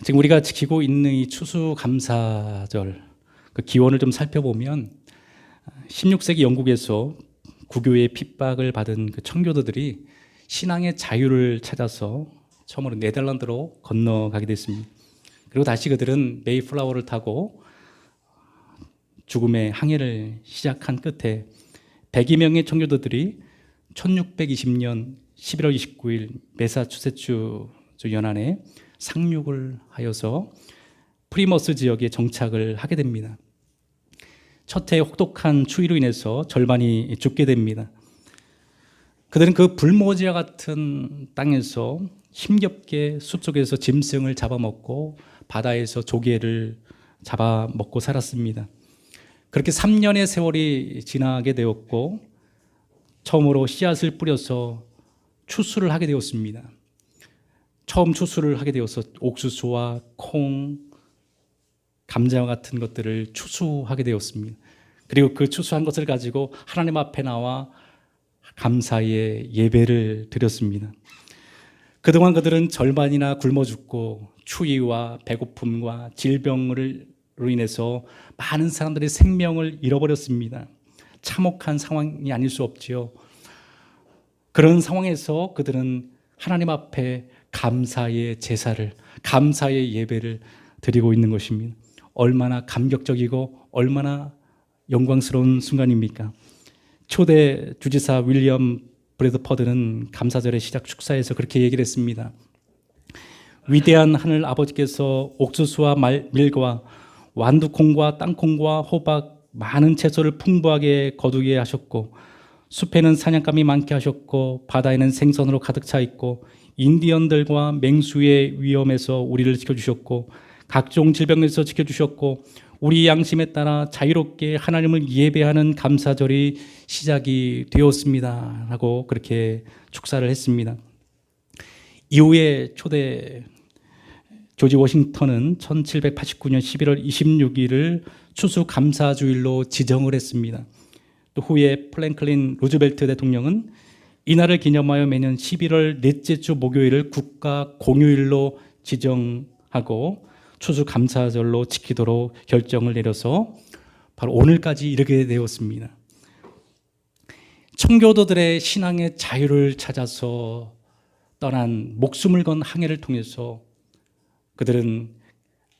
지금 우리가 지키고 있는 이 추수감사절 그 기원을 좀 살펴보면 16세기 영국에서 구교의 핍박을 받은 그 청교도들이 신앙의 자유를 찾아서 처음으로 네덜란드로 건너가게 됐습니다. 그리고 다시 그들은 메이플라워를 타고 죽음의 항해를 시작한 끝에 102명의 청교도들이 1620년 11월 29일 매사추세츠 연안에 상륙을 하여서 프리머스 지역에 정착을 하게 됩니다. 첫 해 혹독한 추위로 인해서 절반이 죽게 됩니다. 그들은 그 불모지와 같은 땅에서 힘겹게 숲속에서 짐승을 잡아먹고 바다에서 조개를 잡아먹고 살았습니다. 그렇게 3년의 세월이 지나게 되었고 처음으로 씨앗을 뿌려서 추수를 하게 되었습니다. 처음 추수를 하게 되어서 옥수수와 콩, 감자와 같은 것들을 추수하게 되었습니다. 그리고 그 추수한 것을 가지고 하나님 앞에 나와 감사의 예배를 드렸습니다. 그동안 그들은 절반이나 굶어 죽고 추위와 배고픔과 질병으로 인해서 많은 사람들의 생명을 잃어버렸습니다. 참혹한 상황이 아닐 수 없지요. 그런 상황에서 그들은 하나님 앞에 감사의 제사를, 감사의 예배를 드리고 있는 것입니다. 얼마나 감격적이고 얼마나 영광스러운 순간입니까? 초대 주지사 윌리엄 브래드퍼드는 감사절의 시작 축사에서 그렇게 얘기를 했습니다. 위대한 하늘 아버지께서 옥수수와 밀과 완두콩과 땅콩과 호박 많은 채소를 풍부하게 거두게 하셨고 숲에는 사냥감이 많게 하셨고 바다에는 생선으로 가득 차 있고 인디언들과 맹수의 위험에서 우리를 지켜주셨고 각종 질병에서 지켜주셨고 우리 양심에 따라 자유롭게 하나님을 예배하는 감사절이 시작이 되었습니다 라고 그렇게 축사를 했습니다. 이후에 초대 조지 워싱턴은 1789년 11월 26일을 추수감사주일로 지정을 했습니다. 또 후에 프랭클린 루즈벨트 대통령은 이날을 기념하여 매년 11월 넷째 주 목요일을 국가 공휴일로 지정하고 추수감사절로 지키도록 결정을 내려서 바로 오늘까지 이르게 되었습니다. 청교도들의 신앙의 자유를 찾아서 떠난 목숨을 건 항해를 통해서 그들은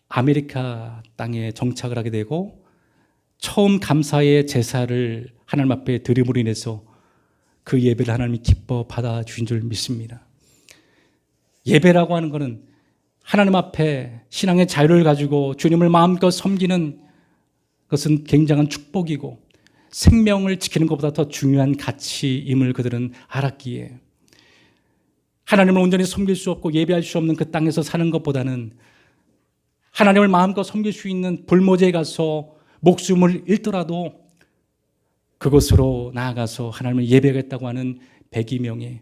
아메리카 땅에 정착을 하게 되고 처음 감사의 제사를 하나님 앞에 드림으로 인해서 그 예배를 하나님이 기뻐 받아주신 줄 믿습니다. 예배라고 하는 것은 하나님 앞에 신앙의 자유를 가지고 주님을 마음껏 섬기는 것은 굉장한 축복이고 생명을 지키는 것보다 더 중요한 가치임을 그들은 알았기에 하나님을 온전히 섬길 수 없고 예배할 수 없는 그 땅에서 사는 것보다는 하나님을 마음껏 섬길 수 있는 불모지에 가서 목숨을 잃더라도 그곳으로 나아가서 하나님을 예배하겠다고 하는 102명의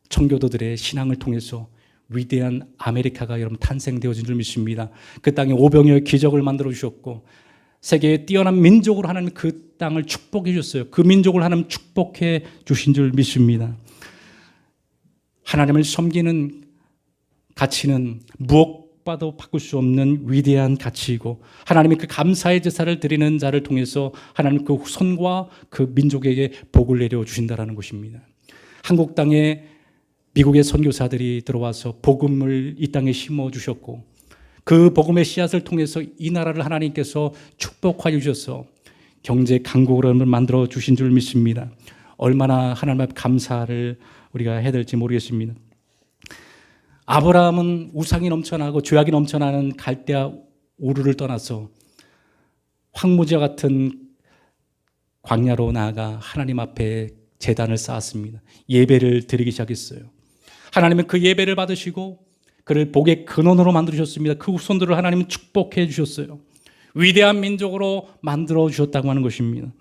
청교도들의 신앙을 통해서 위대한 아메리카가 여러분 탄생되어진 줄 믿습니다. 그 땅에 오병이어의 기적을 만들어 주셨고 세계의 뛰어난 민족으로 하나님 그 땅을 축복해 주셨어요. 그 민족을 하나님 축복해 주신 줄 믿습니다. 하나님을 섬기는 가치는 무엇과도 바꿀 수 없는 위대한 가치이고 하나님이 그 감사의 제사를 드리는 자를 통해서 하나님 그 후손과 그 민족에게 복을 내려 주신다라는 것입니다. 한국 땅에 미국의 선교사들이 들어와서 복음을 이 땅에 심어 주셨고 그 복음의 씨앗을 통해서 이 나라를 하나님께서 축복하여 주셔서 경제 강국을 만들어 주신 줄 믿습니다. 얼마나 하나님 앞에 감사를 우리가 해야 될지 모르겠습니다. 아브라함은 우상이 넘쳐나고 죄악이 넘쳐나는 갈대아 우르를 떠나서 황무지와 같은 광야로 나아가 하나님 앞에 제단을 쌓았습니다. 예배를 드리기 시작했어요. 하나님은 그 예배를 받으시고 그를 복의 근원으로 만들어주셨습니다. 그 후손들을 하나님은 축복해 주셨어요. 위대한 민족으로 만들어 주셨다고 하는 것입니다.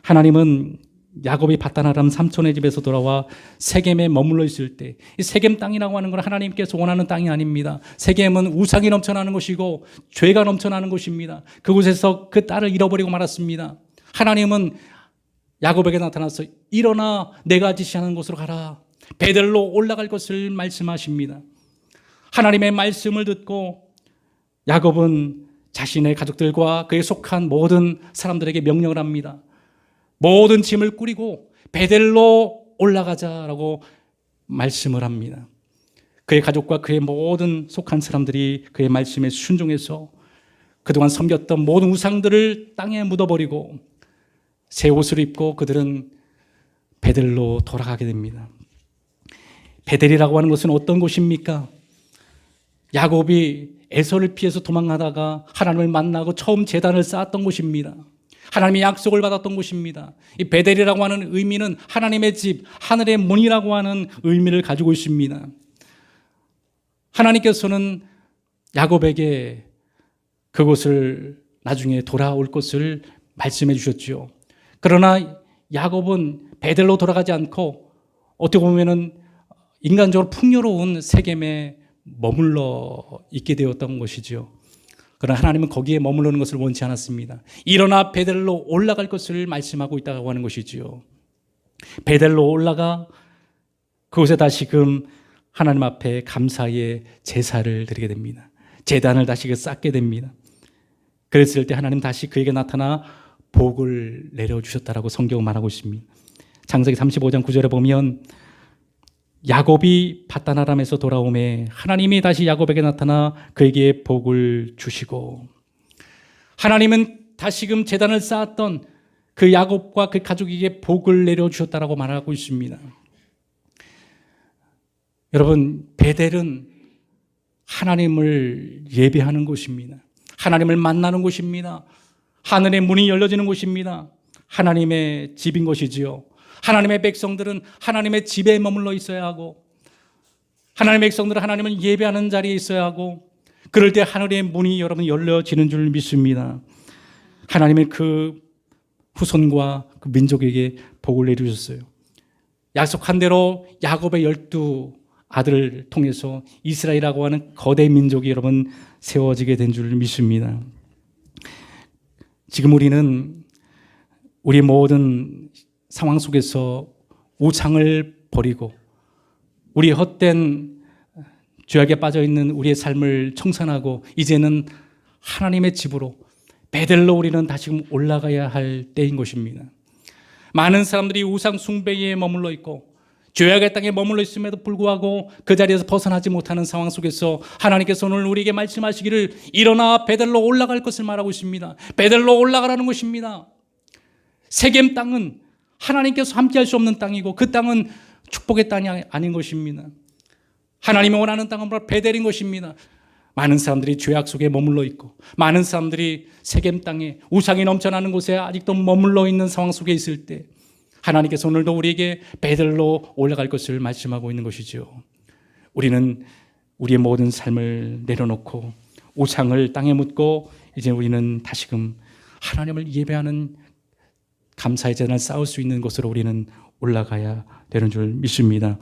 하나님은 야곱이 바단 아람 삼촌의 집에서 돌아와 세겜에 머물러 있을 때 이 세겜 땅이라고 하는 건 하나님께서 원하는 땅이 아닙니다. 세겜은 우상이 넘쳐나는 곳이고 죄가 넘쳐나는 곳입니다. 그곳에서 그 딸을 잃어버리고 말았습니다. 하나님은 야곱에게 나타나서 일어나 내가 지시하는 곳으로 가라. 베델로 올라갈 것을 말씀하십니다. 하나님의 말씀을 듣고 야곱은 자신의 가족들과 그에 속한 모든 사람들에게 명령을 합니다. 모든 짐을 꾸리고 베델로 올라가자라고 말씀을 합니다. 그의 가족과 그의 모든 속한 사람들이 그의 말씀에 순종해서 그동안 섬겼던 모든 우상들을 땅에 묻어버리고 새 옷을 입고 그들은 베델로 돌아가게 됩니다. 베델이라고 하는 것은 어떤 곳입니까? 야곱이 에서를 피해서 도망가다가 하나님을 만나고 처음 제단을 쌓았던 곳입니다. 하나님의 약속을 받았던 곳입니다. 이 베델이라고 하는 의미는 하나님의 집, 하늘의 문이라고 하는 의미를 가지고 있습니다. 하나님께서는 야곱에게 그곳을 나중에 돌아올 것을 말씀해 주셨죠. 그러나 야곱은 베델로 돌아가지 않고 어떻게 보면은 인간적으로 풍요로운 세겜에 머물러 있게 되었던 것이죠. 그러나 하나님은 거기에 머무르는 것을 원치 않았습니다. 일어나 베델로 올라갈 것을 말씀하고 있다고 하는 것이지요. 베델로 올라가 그곳에 다시금 하나님 앞에 감사의 제사를 드리게 됩니다. 제단을 다시 쌓게 됩니다. 그랬을 때 하나님 다시 그에게 나타나 복을 내려주셨다라고 성경은 말하고 있습니다. 창세기 35장 9절에 보면 야곱이 밧단 아람에서 돌아오매 하나님이 다시 야곱에게 나타나 그에게 복을 주시고, 하나님은 다시금 제단을 쌓았던 그 야곱과 그 가족에게 복을 내려주셨다라고 말하고 있습니다. 여러분, 베델은 하나님을 예배하는 곳입니다. 하나님을 만나는 곳입니다. 하늘의 문이 열려지는 곳입니다. 하나님의 집인 것이지요. 하나님의 백성들은 하나님의 집에 머물러 있어야 하고, 하나님의 백성들은 하나님을 예배하는 자리에 있어야 하고, 그럴 때 하늘의 문이 여러분 열려지는 줄 믿습니다. 하나님의 그 후손과 그 민족에게 복을 내려주셨어요. 약속한 대로 야곱의 12 아들을 통해서 이스라엘이라고 하는 거대 민족이 여러분 세워지게 된 줄 믿습니다. 지금 우리는 우리 모든 상황 속에서 우상을 버리고 우리 헛된 죄악에 빠져있는 우리의 삶을 청산하고 이제는 하나님의 집으로 베델로 우리는 다시금 올라가야 할 때인 것입니다. 많은 사람들이 우상 숭배에 머물러 있고 죄악의 땅에 머물러 있음에도 불구하고 그 자리에서 벗어나지 못하는 상황 속에서 하나님께서 오늘 우리에게 말씀하시기를 일어나 베델로 올라갈 것을 말하고 있습니다. 베델로 올라가라는 것입니다. 세겜 땅은 하나님께서 함께할 수 없는 땅이고 그 땅은 축복의 땅이 아닌 것입니다. 하나님이 원하는 땅은 바로 베델인 것입니다. 많은 사람들이 죄악 속에 머물러 있고 많은 사람들이 세겜 땅에 우상이 넘쳐나는 곳에 아직도 머물러 있는 상황 속에 있을 때 하나님께서 오늘도 우리에게 베델로 올라갈 것을 말씀하고 있는 것이죠. 우리는 우리의 모든 삶을 내려놓고 우상을 땅에 묻고 이제 우리는 다시금 하나님을 예배하는 감사의 제단을 쌓을 수 있는 곳으로 우리는 올라가야 되는 줄 믿습니다.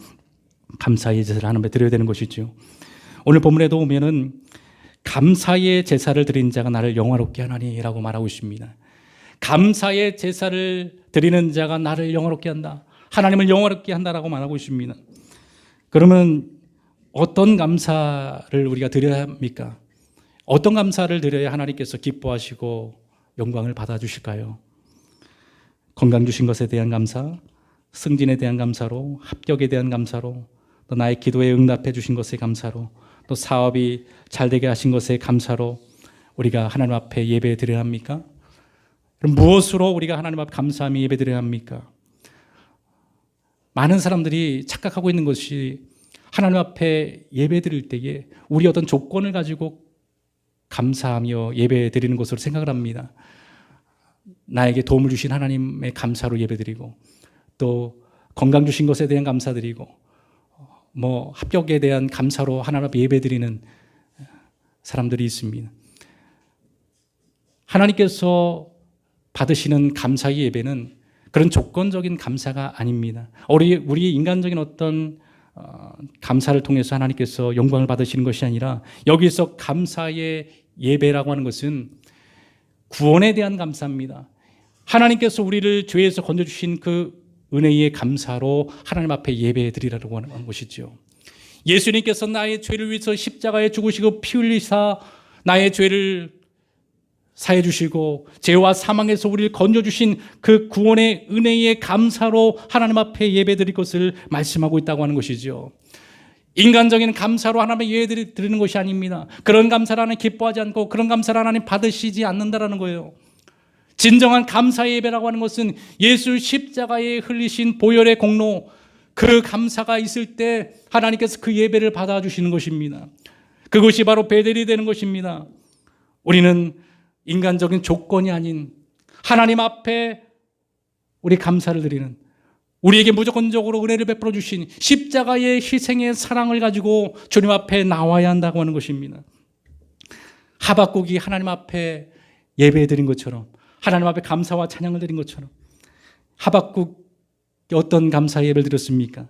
감사의 제사를 하나님께 드려야 되는 것이죠. 오늘 본문에도 보면은 감사의 제사를 드린 자가 나를 영화롭게 하나니라고 말하고 있습니다. 감사의 제사를 드리는 자가 나를 영화롭게 한다. 하나님을 영화롭게 한다라고 말하고 있습니다. 그러면 어떤 감사를 우리가 드려야 합니까? 어떤 감사를 드려야 하나님께서 기뻐하시고 영광을 받아주실까요? 건강 주신 것에 대한 감사, 승진에 대한 감사로, 합격에 대한 감사로, 또 나의 기도에 응답해 주신 것에 감사로, 또 사업이 잘 되게 하신 것에 감사로 우리가 하나님 앞에 예배 드려야 합니까? 그럼 무엇으로 우리가 하나님 앞에 감사하며 예배 드려야 합니까? 많은 사람들이 착각하고 있는 것이 하나님 앞에 예배 드릴 때에 우리 어떤 조건을 가지고 감사하며 예배 드리는 것으로 생각을 합니다. 나에게 도움을 주신 하나님의 감사로 예배 드리고 또 건강 주신 것에 대한 감사드리고 합격에 대한 감사로 하나님 앞에 예배 드리는 사람들이 있습니다. 하나님께서 받으시는 감사의 예배는 그런 조건적인 감사가 아닙니다. 우리 인간적인 어떤 감사를 통해서 하나님께서 영광을 받으시는 것이 아니라 여기서 감사의 예배라고 하는 것은 구원에 대한 감사입니다. 하나님께서 우리를 죄에서 건져주신 그 은혜의 감사로 하나님 앞에 예배 드리라고 하는 것이죠. 예수님께서 나의 죄를 위해서 십자가에 죽으시고 피 흘리사 나의 죄를 사해 주시고 죄와 사망에서 우리를 건져주신 그 구원의 은혜의 감사로 하나님 앞에 예배드릴 것을 말씀하고 있다고 하는 것이죠. 인간적인 감사로 하나님의 예배 드리는 것이 아닙니다. 그런 감사를 하나님 기뻐하지 않고 그런 감사를 하나님 받으시지 않는다라는 거예요. 진정한 감사의 예배라고 하는 것은 예수 십자가에 흘리신 보혈의 공로, 그 감사가 있을 때 하나님께서 그 예배를 받아주시는 것입니다. 그것이 바로 베델이 되는 것입니다. 우리는 인간적인 조건이 아닌 하나님 앞에 우리 감사를 드리는, 우리에게 무조건적으로 은혜를 베풀어 주신 십자가의 희생의 사랑을 가지고 주님 앞에 나와야 한다고 하는 것입니다. 하박국이 하나님 앞에 예배 드린 것처럼, 하나님 앞에 감사와 찬양을 드린 것처럼, 하박국이 어떤 감사 예배를 드렸습니까?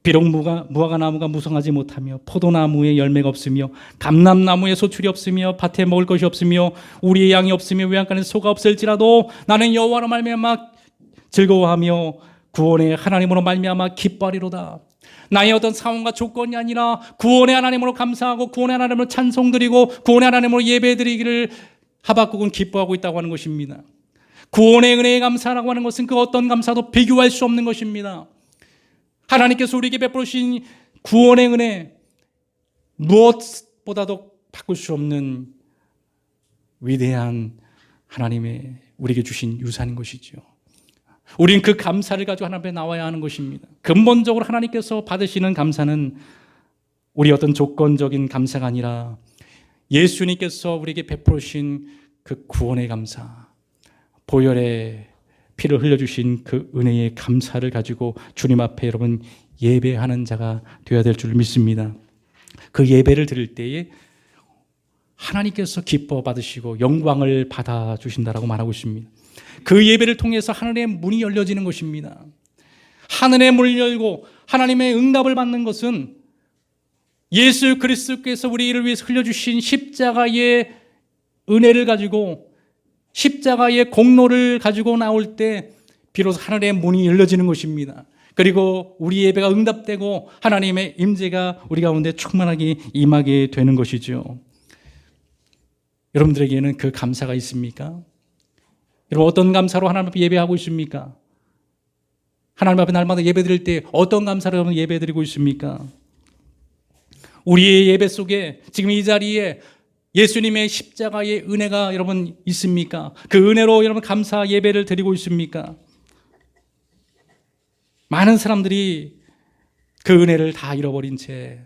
비록 무화과 나무가 무성하지 못하며 포도나무에 열매가 없으며 감람나무에 소출이 없으며 밭에 먹을 것이 없으며 우리의 양이 없으며 외양간에 소가 없을지라도 나는 여호와로 말미암아 즐거워하며 구원의 하나님으로 말미암아 기뻐하리로다. 나의 어떤 상황과 조건이 아니라 구원의 하나님으로 감사하고 구원의 하나님으로 찬송드리고 구원의 하나님으로 예배드리기를 하박국은 기뻐하고 있다고 하는 것입니다. 구원의 은혜의 감사라고 하는 것은 그 어떤 감사도 비교할 수 없는 것입니다. 하나님께서 우리에게 베푸신 구원의 은혜, 무엇보다도 바꿀 수 없는 위대한 하나님의 우리에게 주신 유산인 것이죠. 우리는 그 감사를 가지고 하나님 앞에 나와야 하는 것입니다. 근본적으로 하나님께서 받으시는 감사는 우리 어떤 조건적인 감사가 아니라 예수님께서 우리에게 베푸신 그 구원의 감사, 보혈의 피를 흘려주신 그 은혜의 감사를 가지고 주님 앞에 여러분 예배하는 자가 되어야 될 줄 믿습니다. 그 예배를 드릴 때에 하나님께서 기뻐 받으시고 영광을 받아주신다라고 말하고 있습니다. 그 예배를 통해서 하늘의 문이 열려지는 것입니다. 하늘의 문을 열고 하나님의 응답을 받는 것은 예수 그리스도께서 우리를 위해서 흘려주신 십자가의 은혜를 가지고, 십자가의 공로를 가지고 나올 때 비로소 하늘의 문이 열려지는 것입니다. 그리고 우리 예배가 응답되고 하나님의 임재가 우리 가운데 충만하게 임하게 되는 것이죠. 여러분들에게는 그 감사가 있습니까? 여러분 어떤 감사로 하나님 앞에 예배하고 있습니까? 하나님 앞에 날마다 예배드릴 때 어떤 감사로 여러분 예배드리고 있습니까? 우리의 예배 속에 지금 이 자리에 예수님의 십자가의 은혜가 여러분 있습니까? 그 은혜로 여러분 감사 예배를 드리고 있습니까? 많은 사람들이 그 은혜를 다 잃어버린 채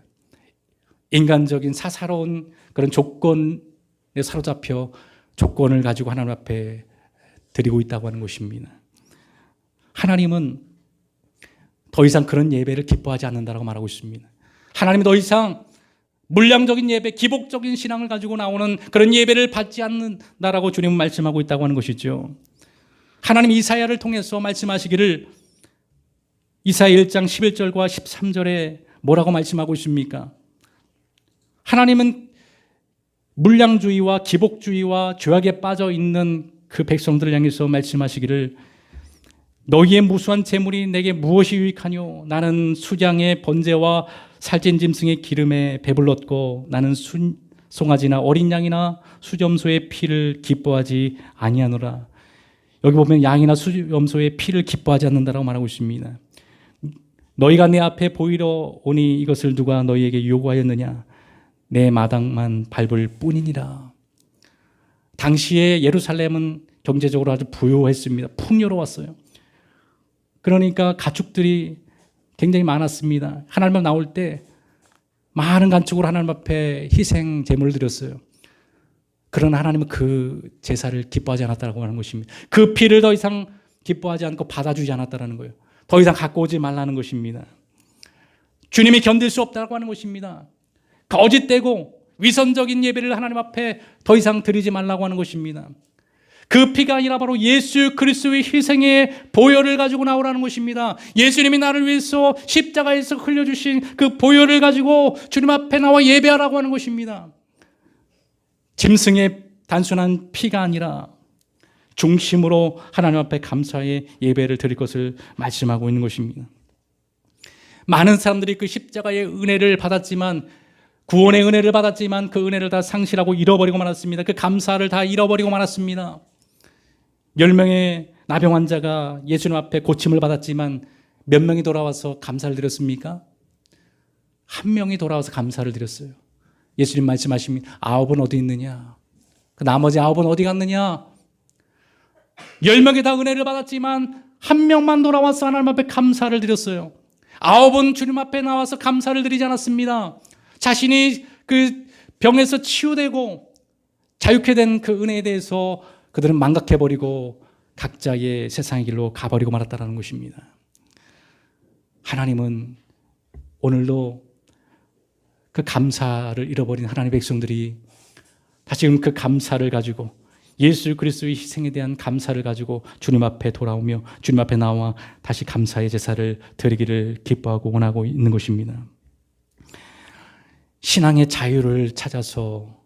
인간적인 사사로운 그런 조건에 사로잡혀 조건을 가지고 하나님 앞에 드리고 있다고 하는 것입니다. 하나님은 더 이상 그런 예배를 기뻐하지 않는다고 말하고 있습니다. 하나님은 더 이상 물량적인 예배, 기복적인 신앙을 가지고 나오는 그런 예배를 받지 않는다라고 주님은 말씀하고 있다고 하는 것이죠. 하나님 이사야를 통해서 말씀하시기를 이사야 1장 11절과 13절에 뭐라고 말씀하고 있습니까? 하나님은 물량주의와 기복주의와 죄악에 빠져 있는 그 백성들을 향해서 말씀하시기를 너희의 무수한 재물이 내게 무엇이 유익하뇨? 나는 수장의 번제와 살찐 짐승의 기름에 배불렀고 나는 송아지나 어린 양이나 수염소의 피를 기뻐하지 아니하노라. 여기 보면 양이나 수염소의 피를 기뻐하지 않는다라고 말하고 있습니다. 너희가 내 앞에 보이러 오니 이것을 누가 너희에게 요구하였느냐? 내 마당만 밟을 뿐이니라. 당시에 예루살렘은 경제적으로 아주 부유했습니다. 풍요로웠어요. 그러니까 가축들이 굉장히 많았습니다. 하나님 앞 나올 때 많은 가축으로 하나님 앞에 희생 제물을 드렸어요. 그러나 하나님은 그 제사를 기뻐하지 않았다고 하는 것입니다. 그 피를 더 이상 기뻐하지 않고 받아주지 않았다는 거예요. 더 이상 갖고 오지 말라는 것입니다. 주님이 견딜 수 없다고 하는 것입니다. 거짓되고 위선적인 예배를 하나님 앞에 더 이상 드리지 말라고 하는 것입니다. 그 피가 아니라 바로 예수 그리스도의 희생의 보혈을 가지고 나오라는 것입니다. 예수님이 나를 위해서 십자가에서 흘려주신 그 보혈을 가지고 주님 앞에 나와 예배하라고 하는 것입니다. 짐승의 단순한 피가 아니라 중심으로 하나님 앞에 감사의 예배를 드릴 것을 말씀하고 있는 것입니다. 많은 사람들이 그 십자가의 은혜를 받았지만 구원의 은혜를 받았지만 그 은혜를 다 상실하고 잃어버리고 말았습니다. 그 감사를 다 잃어버리고 말았습니다. 10명의 나병 환자가 예수님 앞에 고침을 받았지만 몇 명이 돌아와서 감사를 드렸습니까? 한 명이 돌아와서 감사를 드렸어요. 예수님 말씀하십니다. 9은 어디 있느냐? 그 나머지 9은 어디 갔느냐? 10명이 다 은혜를 받았지만 한 명만 돌아와서 하나님 앞에 감사를 드렸어요. 9은 주님 앞에 나와서 감사를 드리지 않았습니다. 자신이 그 병에서 치유되고 자유케 된 그 은혜에 대해서 그들은 망각해버리고 각자의 세상의 길로 가버리고 말았다는 것입니다. 하나님은 오늘도 그 감사를 잃어버린 하나님의 백성들이 다시금 그 감사를 가지고 예수 그리스도의 희생에 대한 감사를 가지고 주님 앞에 돌아오며 주님 앞에 나와 다시 감사의 제사를 드리기를 기뻐하고 원하고 있는 것입니다. 신앙의 자유를 찾아서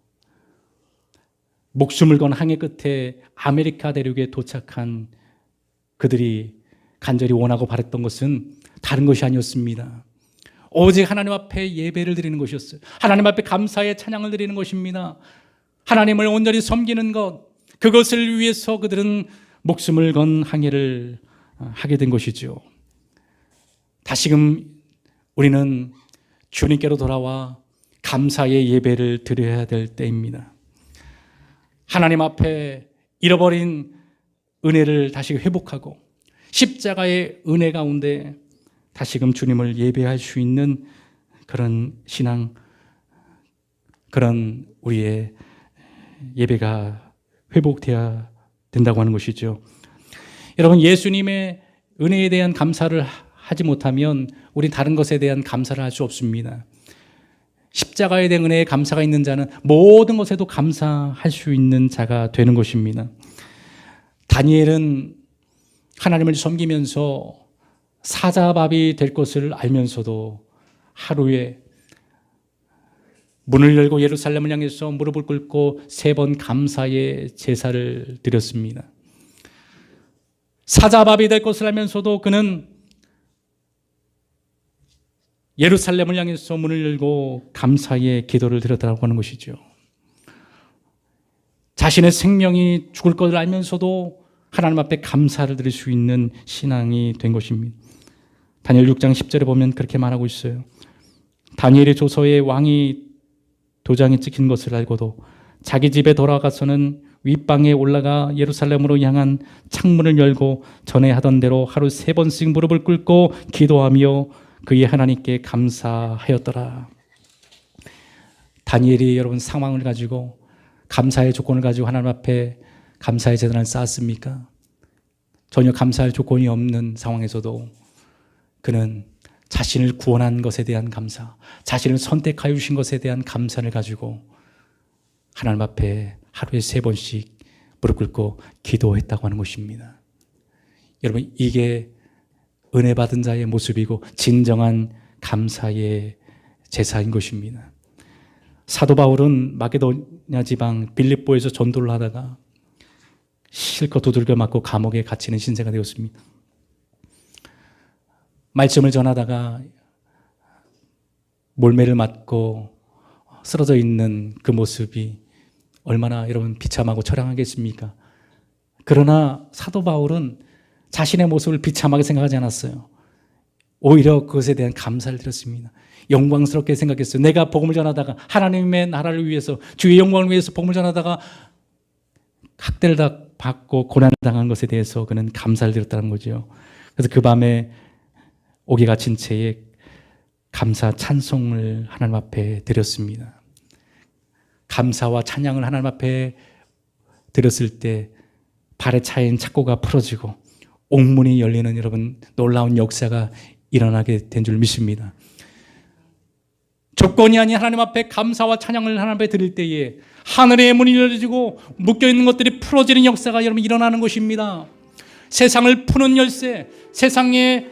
목숨을 건 항해 끝에 아메리카 대륙에 도착한 그들이 간절히 원하고 바랬던 것은 다른 것이 아니었습니다. 오직 하나님 앞에 예배를 드리는 것이었어요. 하나님 앞에 감사의 찬양을 드리는 것입니다. 하나님을 온전히 섬기는 것, 그것을 위해서 그들은 목숨을 건 항해를 하게 된 것이죠. 다시금 우리는 주님께로 돌아와 감사의 예배를 드려야 될 때입니다. 하나님 앞에 잃어버린 은혜를 다시 회복하고 십자가의 은혜 가운데 다시금 주님을 예배할 수 있는 그런 신앙, 그런 우리의 예배가 회복되어야 된다고 하는 것이죠. 여러분, 예수님의 은혜에 대한 감사를 하지 못하면 우리 다른 것에 대한 감사를 할 수 없습니다. 십자가에 대한 은혜에 감사가 있는 자는 모든 것에도 감사할 수 있는 자가 되는 것입니다. 다니엘은 하나님을 섬기면서 사자밥이 될 것을 알면서도 하루에 문을 열고 예루살렘을 향해서 무릎을 꿇고 3번 감사의 제사를 드렸습니다. 사자밥이 될 것을 알면서도 그는 예루살렘을 향해서 문을 열고 감사의 기도를 드렸다고 하는 것이죠. 자신의 생명이 죽을 것을 알면서도 하나님 앞에 감사를 드릴 수 있는 신앙이 된 것입니다. 다니엘 6장 10절에 보면 그렇게 말하고 있어요. 다니엘의 조서에 왕이 도장이 찍힌 것을 알고도 자기 집에 돌아가서는 윗방에 올라가 예루살렘으로 향한 창문을 열고 전에 하던 대로 하루 3번씩 무릎을 꿇고 기도하며 그의 하나님께 감사하였더라. 다니엘이 여러분 상황을 가지고 감사의 조건을 가지고 하나님 앞에 감사의 제단을 쌓았습니까? 전혀 감사할 조건이 없는 상황에서도 그는 자신을 구원한 것에 대한 감사, 자신을 선택하여 주신 것에 대한 감사를 가지고 하나님 앞에 하루에 3번씩 무릎 꿇고 기도했다고 하는 것입니다. 여러분, 이게 은혜 받은 자의 모습이고 진정한 감사의 제사인 것입니다. 사도 바울은 마게도냐 지방 빌립보에서 전도를 하다가 실컷 두들겨 맞고 감옥에 갇히는 신세가 되었습니다. 말씀을 전하다가 몰매를 맞고 쓰러져 있는 그 모습이 얼마나 여러분 비참하고 처량하겠습니까? 그러나 사도 바울은 자신의 모습을 비참하게 생각하지 않았어요. 오히려 그것에 대한 감사를 드렸습니다. 영광스럽게 생각했어요. 내가 복음을 전하다가 하나님의 나라를 위해서 주의 영광을 위해서 복음을 전하다가 학대를 받고 고난을 당한 것에 대해서 그는 감사를 드렸다는 거죠. 그래서 그 밤에 옥에 갇힌 채에 감사 찬송을 하나님 앞에 드렸습니다. 감사와 찬양을 하나님 앞에 드렸을 때 발에 차인 착고가 풀어지고 옥문이 열리는 여러분 놀라운 역사가 일어나게 된 줄 믿습니다. 조건이 아닌 하나님 앞에 감사와 찬양을 하나님 앞에 드릴 때에 하늘의 문이 열려지고 묶여있는 것들이 풀어지는 역사가 여러분 일어나는 것입니다. 세상을 푸는 열쇠, 세상에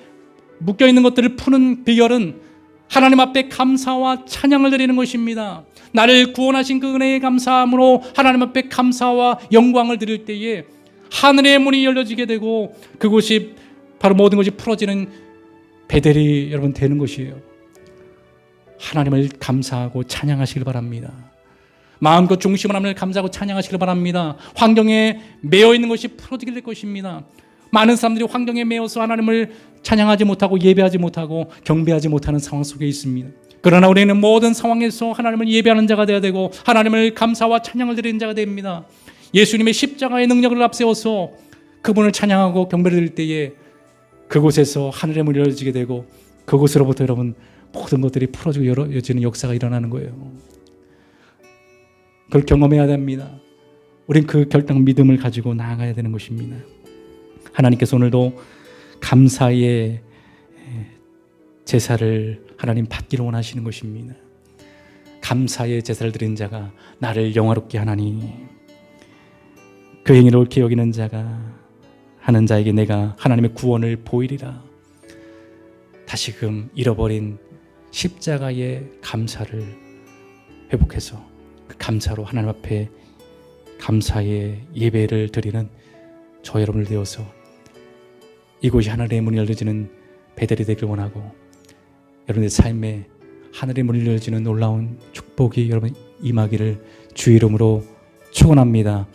묶여있는 것들을 푸는 비결은 하나님 앞에 감사와 찬양을 드리는 것입니다. 나를 구원하신 그 은혜에 감사함으로 하나님 앞에 감사와 영광을 드릴 때에 하늘의 문이 열려지게 되고 그곳이 바로 모든 것이 풀어지는 베델이 여러분 되는 것이에요. 하나님을 감사하고 찬양하시길 바랍니다. 마음껏 중심을 하나님을 감사하고 찬양하시길 바랍니다. 환경에 매여 있는 것이 풀어지게 될 것입니다. 많은 사람들이 환경에 매여서 하나님을 찬양하지 못하고 예배하지 못하고 경배하지 못하는 상황 속에 있습니다. 그러나 우리는 모든 상황에서 하나님을 예배하는 자가 되어야 되고 하나님을 감사와 찬양을 드리는 자가 됩니다. 예수님의 십자가의 능력을 앞세워서 그분을 찬양하고 경배를 드릴 때에 그곳에서 하늘의 문이 열어지게 되고 그곳으로부터 여러분 모든 것들이 풀어지고 열어지는 역사가 일어나는 거예요. 그걸 경험해야 됩니다. 우린 그 결단 믿음을 가지고 나아가야 되는 것입니다. 하나님께서 오늘도 감사의 제사를 하나님 받기를 원하시는 것입니다. 감사의 제사를 드린 자가 나를 영화롭게 하나니 그 행위를 옳게 여기는 자가 하는 자에게 내가 하나님의 구원을 보이리라. 다시금 잃어버린 십자가의 감사를 회복해서 그 감사로 하나님 앞에 감사의 예배를 드리는 저 여러분을 되어서 이곳이 하늘의 문이 열려지는 베델이 되길 원하고 여러분의 삶에 하늘의 문이 열려지는 놀라운 축복이 여러분 임하기를 주의 이름으로 축원합니다.